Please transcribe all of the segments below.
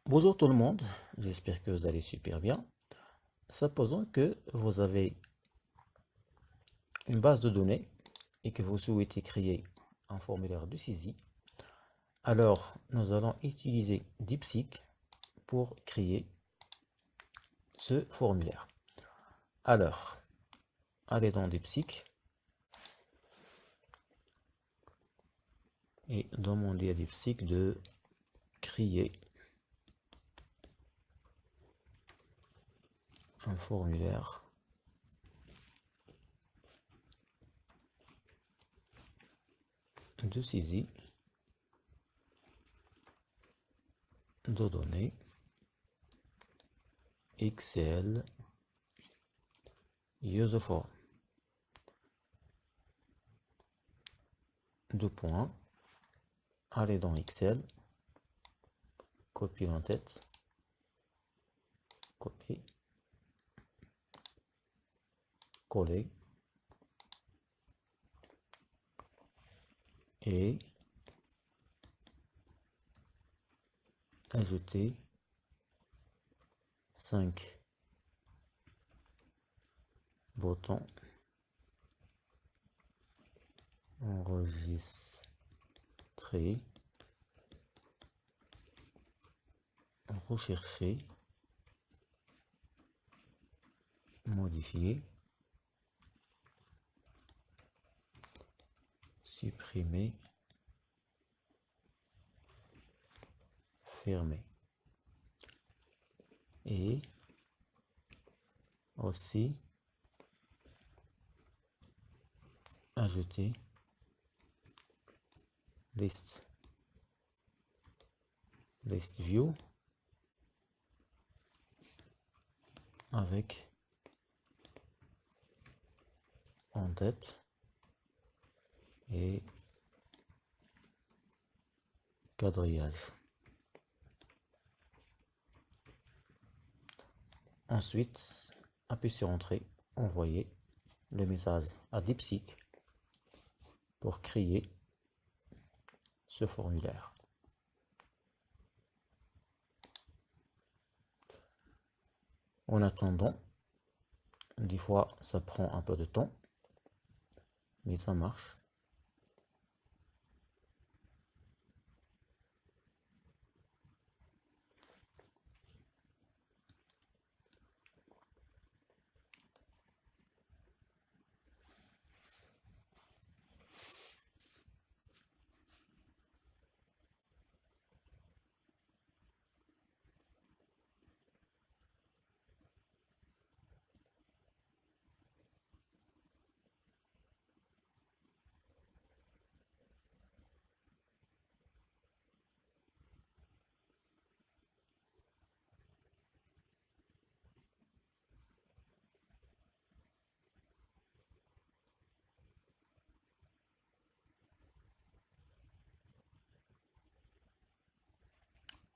Bonjour tout le monde, j'espère que vous allez super bien. Supposons que vous avez une base de données et que vous souhaitez créer un formulaire de saisie. Alors, nous allons utiliser DeepSeek pour créer ce formulaire. Alors, allez dans DeepSeek et demandez à DeepSeek de créer un formulaire de saisie de données Excel user form. Deux points. Allez dans Excel, copier en tête, copier, coller et ajouter 5 boutons, enregistrer, rechercher, modifier, supprimer, fermer. Et aussi ajouter list view avec en tête et quadrillage. Ensuite, appuyez sur Entrée, envoyer le message à DeepSeek pour créer ce formulaire. En attendant, des fois ça prend un peu de temps, mais ça marche.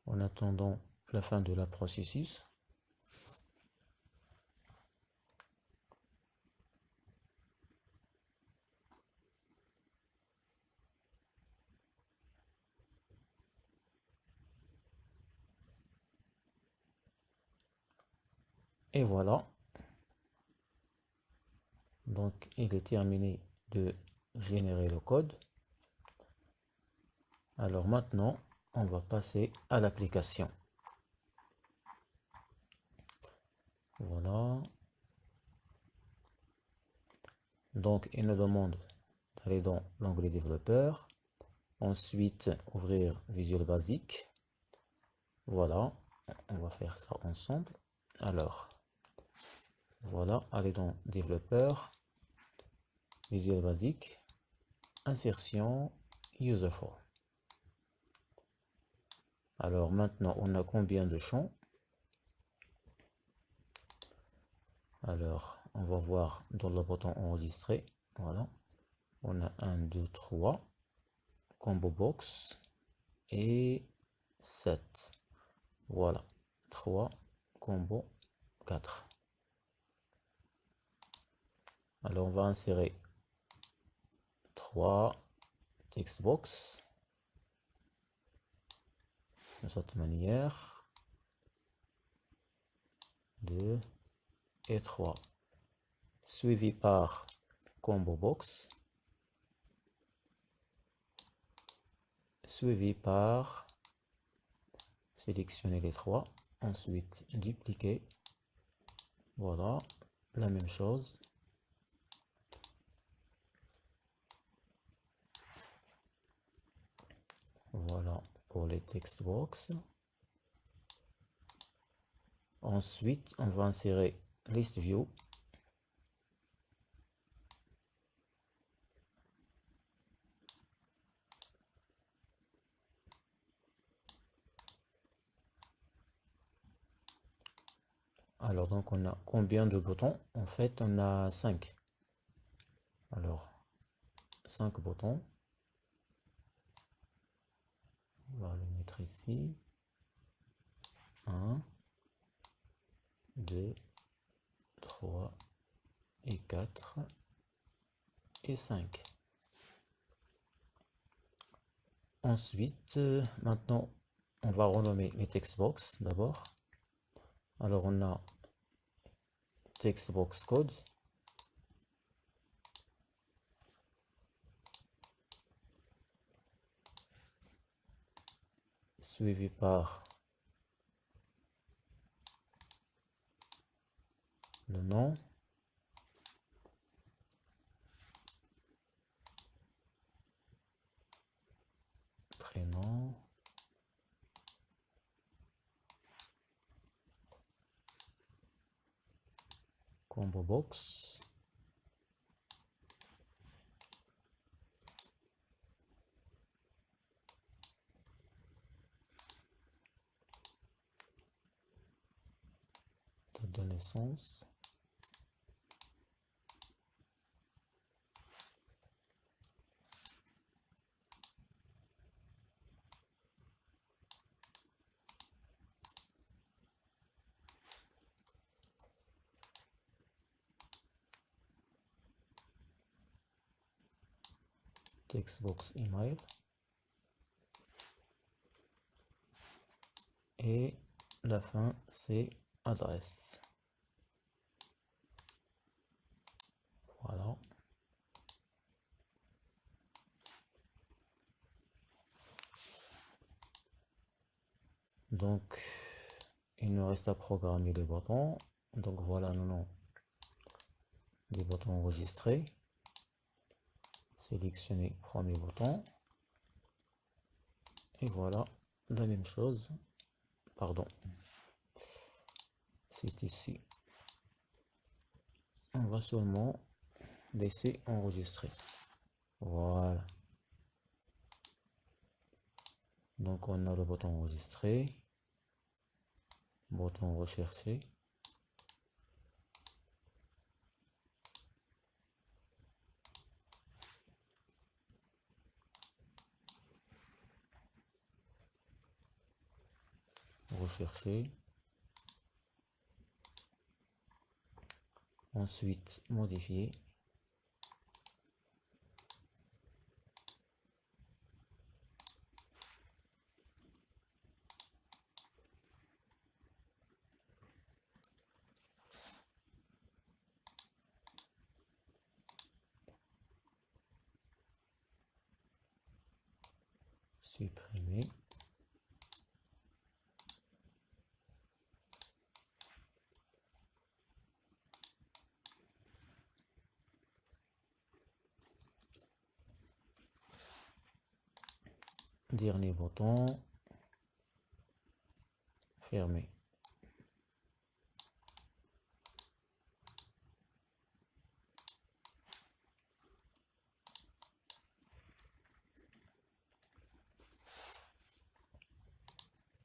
En attendant la fin de la processus, et voilà, donc il est terminé de générer le code. Alors maintenant, on va passer à l'application. Voilà. Donc, il nous demande d'aller dans l'onglet développeur. Ensuite, ouvrir Visual Basic. Voilà. On va faire ça ensemble. Alors, voilà. Aller dans développeur. Visual Basic. Insertion. User Form. Alors, maintenant, on a combien de champs? Alors, on va voir dans le bouton enregistrer. Voilà. On a 1, 2, 3. Combo box. Et 7. Voilà. 3. Combo 4. Alors, on va insérer 3 textbox de cette manière. 2 et 3, suivi par combo box, suivi par sélectionner les trois, ensuite dupliquer, voilà, la même chose, voilà pour les text box. Ensuite, on va insérer list view. Alors, donc, on a combien de boutons? En fait, on a 5. Alors, 5 boutons. On va le mettre ici. 1, 2, 3 et 4 et 5. Ensuite, maintenant, on va renommer les textbox d'abord. Alors, on a textbox code. Suivi par le nom. Prénom. Combo box. Date de naissance. Textbox email. Et la fin, c'est adresse. Voilà. Donc, il nous reste à programmer les boutons. Donc, voilà le nom des boutons enregistrés. Sélectionner premier bouton. Et voilà la même chose. Pardon. C'est ici. On va seulement laisser enregistrer. Voilà. Donc, on a le bouton enregistrer. Bouton rechercher. Rechercher. Ensuite, modifier. Supprimer. Dernier bouton. Fermer.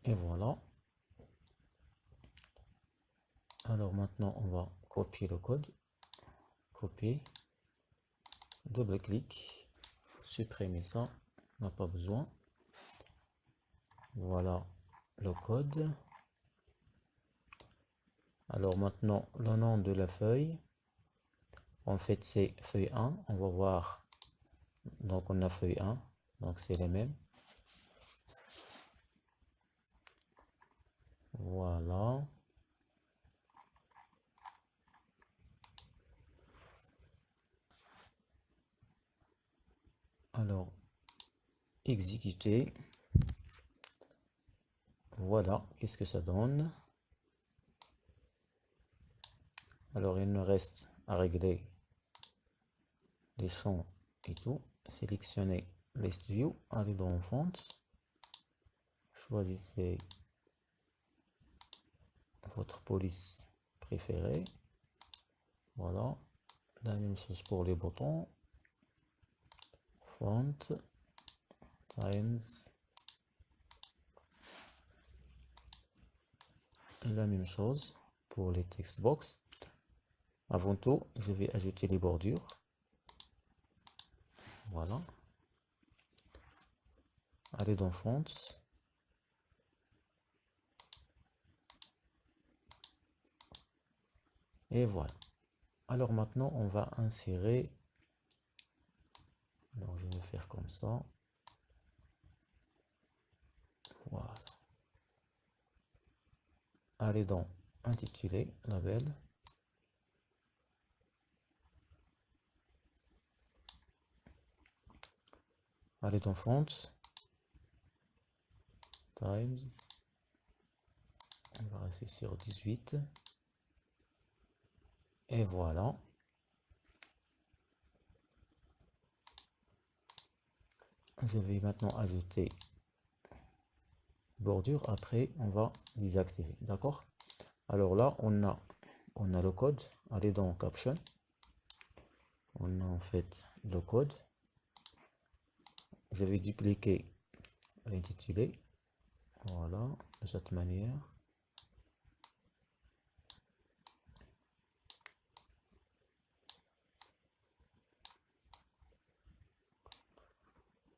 Et voilà. Alors maintenant, on va copier le code. Copier. Double-clic. Supprimer ça. On n'a pas besoin. Voilà le code. Alors maintenant, le nom de la feuille. En fait, c'est feuille 1. On va voir. Donc, on a feuille 1. Donc, c'est les mêmes. Voilà. exécuter. Voilà, qu'est-ce que ça donne? Alors, il nous reste à régler les champs et tout. Sélectionnez List View, allez dans Font, choisissez votre police préférée. Voilà, la même chose pour les boutons. Font, Times, la même chose pour les text box. Avant tout, je vais ajouter les bordures. Voilà. Allez dans Fonts. Et voilà. Alors maintenant, on va insérer. Alors, je vais faire comme ça. Voilà. Allez dans Intitulé, label. Allez dans Font, Times, on va rester sur 18. Et voilà. Je vais maintenant ajouter bordure. Après, on va désactiver. D'accord? Alors là, on a le code. Allez dans Caption. On a en fait le code. Je vais dupliquer l'intitulé. Voilà, de cette manière.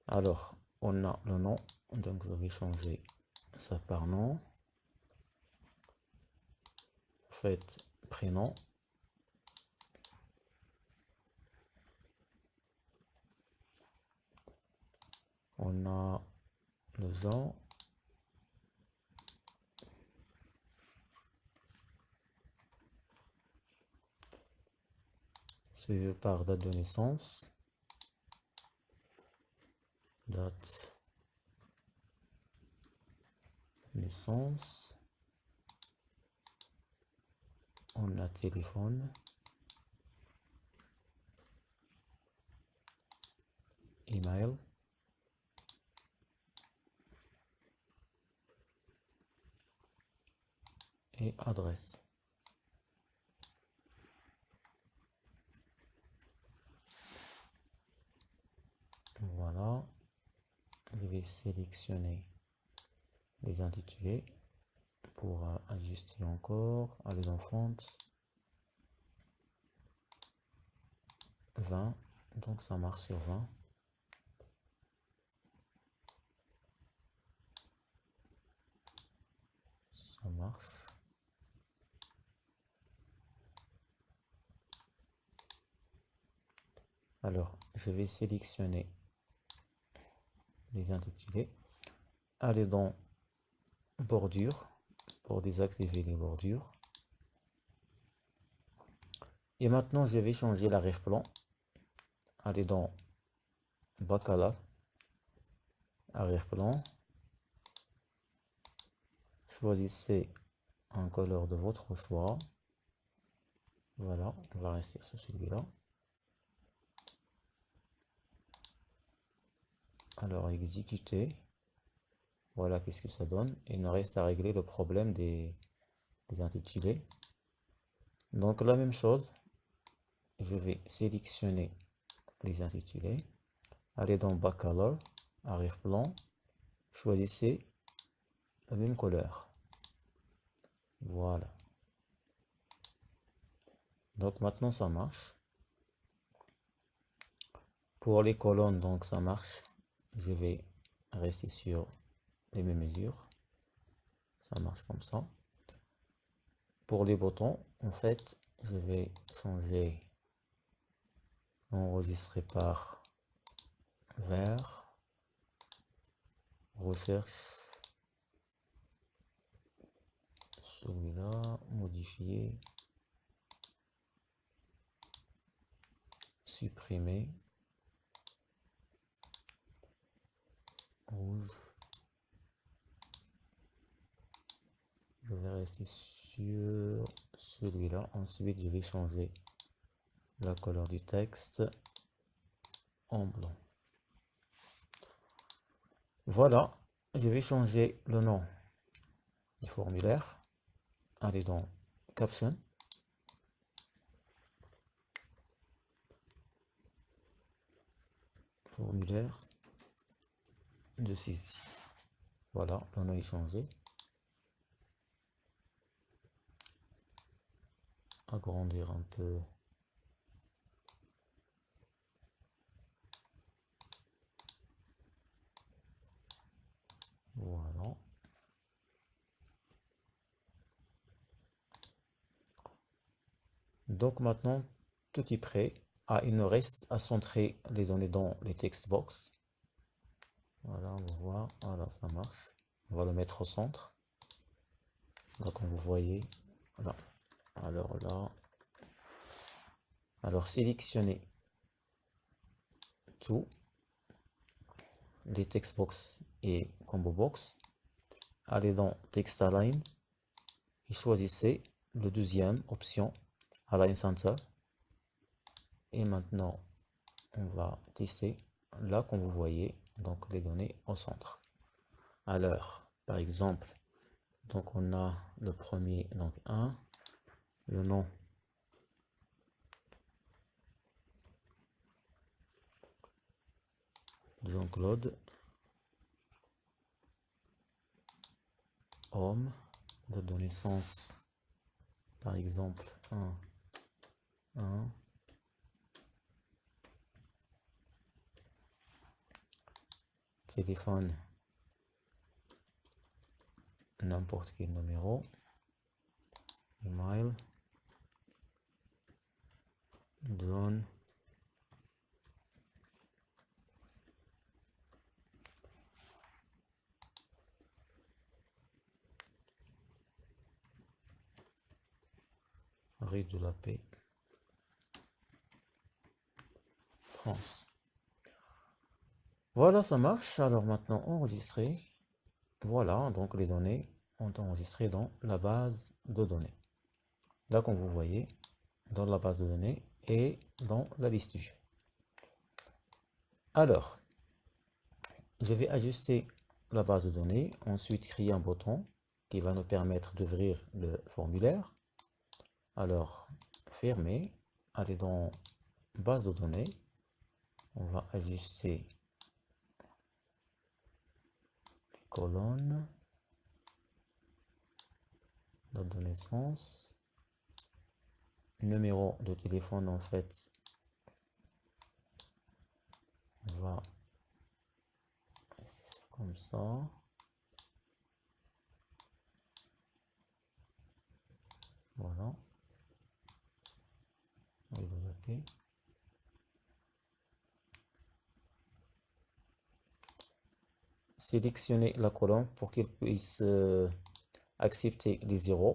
Alors, on a le nom, donc je vais changer ça par nom. Faites prénom. On a le genre. Suivi par date de naissance. Date naissance. On a téléphone. Email. Et adresse. Voilà. Je vais sélectionner les intitulés pour ajuster encore. Aller dans Font. 20. Donc ça marche sur 20. Ça marche. Alors, je vais sélectionner les intitulés. Aller dans bordure pour désactiver les bordures. Et maintenant, je vais changer l'arrière-plan. Aller dans Backcolor, arrière-plan. Choisissez un couleur de votre choix. Voilà, on va rester sur celui-là. Alors, exécuter. Voilà, qu'est-ce que ça donne. Il nous reste à régler le problème des intitulés. Donc, la même chose. Je vais sélectionner les intitulés. Allez dans Backcolor, arrière-plan. Choisissez la même couleur. Voilà. Donc maintenant ça marche. Pour les colonnes, donc ça marche. Je vais rester sur les mêmes mesures. Ça marche comme ça. Pour les boutons, en fait, je vais changer enregistrer par vert, recherche, celui-là, modifier, supprimer, rouge. Je vais rester sur celui-là. Ensuite, je vais changer la couleur du texte en blanc. Voilà, je vais changer le nom du formulaire. Allez dans Caption. Formulaire de saisie. Voilà, le nom est changé. Agrandir un peu. Voilà. Donc maintenant, tout est prêt. Ah, il nous reste à centrer les données dans les text box. Voilà, on va voir. Voilà, ça marche. On va le mettre au centre. Là, comme vous voyez. Voilà. Alors là. Alors, sélectionnez tout. Les text box et combo box. Allez dans Text Align. Et choisissez le deuxième option. Align Center. Et maintenant, on va tester. Là, comme vous voyez, donc les données au centre. Alors, par exemple, donc on a le premier, donc 1, le nom, Jean-Claude, homme, date de naissance, par exemple, 1, téléphone, n'importe quel numéro, email, John, rue de la Paix, France. Voilà, ça marche. Alors maintenant, enregistrer. Voilà, donc les données ont enregistré dans la base de données. Là, comme vous voyez, dans la base de données et dans la liste vue. Alors, je vais ajuster la base de données, ensuite créer un bouton qui va nous permettre d'ouvrir le formulaire. Alors, fermer, aller dans base de données, on va ajuster les colonnes, date de naissance, numéro de téléphone en fait, on va comme ça. Voilà. Développer. Sélectionnez la colonne pour qu'il puisse accepter les zéros.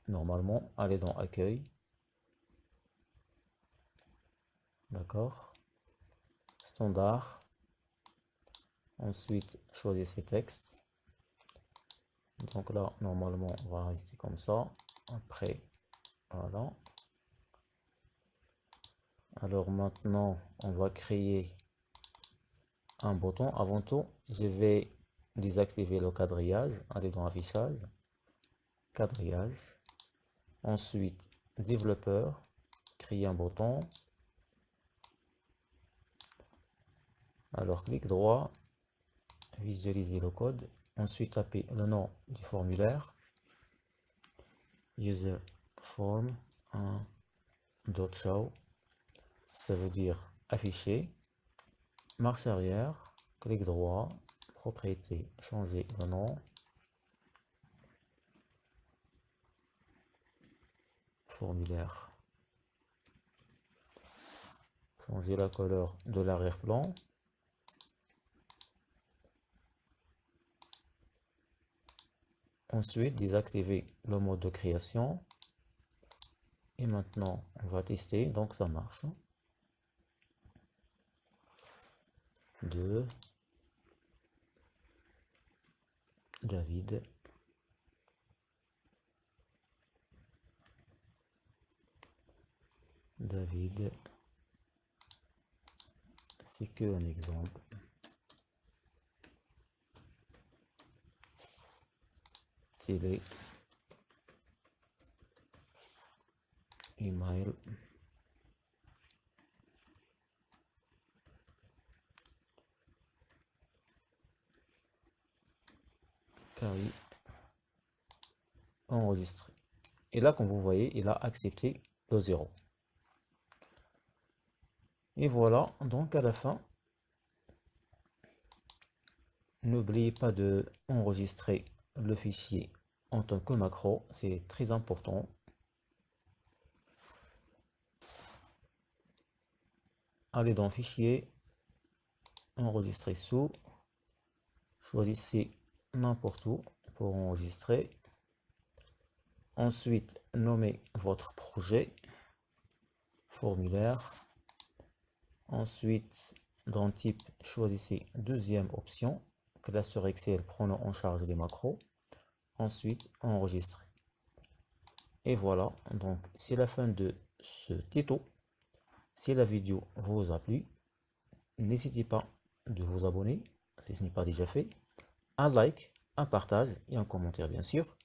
Normalement, allez dans Accueil. D'accord. Standard. Ensuite, choisissez texte. Donc là, normalement, on va rester comme ça. Après, voilà. Alors maintenant, on va créer un bouton. Avant tout, je vais désactiver le quadrillage. Allez dans Affichage. Quadrillage. Ensuite, Développeur. Créer un bouton. Alors, clic droit. Visualiser le code. Ensuite, tapez le nom du formulaire. User form 1.show. Ça veut dire afficher. Marche arrière. Clic droit. Propriété. Changer le nom. Formulaire. Changer la couleur de l'arrière-plan. Ensuite, désactiver le mode de création. Et maintenant, on va tester. Donc, ça marche. 2. David. C'est que un exemple. Télé, email, carré, enregistré. Et là, comme vous voyez, il a accepté le 0. Et voilà, donc à la fin, n'oubliez pas de enregistrer le fichier en tant que macro, c'est très important. Allez dans Fichier, enregistrer sous, choisissez n'importe où pour enregistrer. Ensuite, nommez votre projet, formulaire. Ensuite, dans Type, choisissez deuxième option, classeur Excel prenant en charge les macros. Ensuite, enregistrer. Et voilà, donc c'est la fin de ce tuto. Si la vidéo vous a plu, n'hésitez pas de vous abonner, si ce n'est pas déjà fait, un like, un partage et un commentaire bien sûr.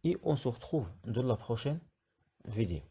Et on se retrouve dans la prochaine vidéo.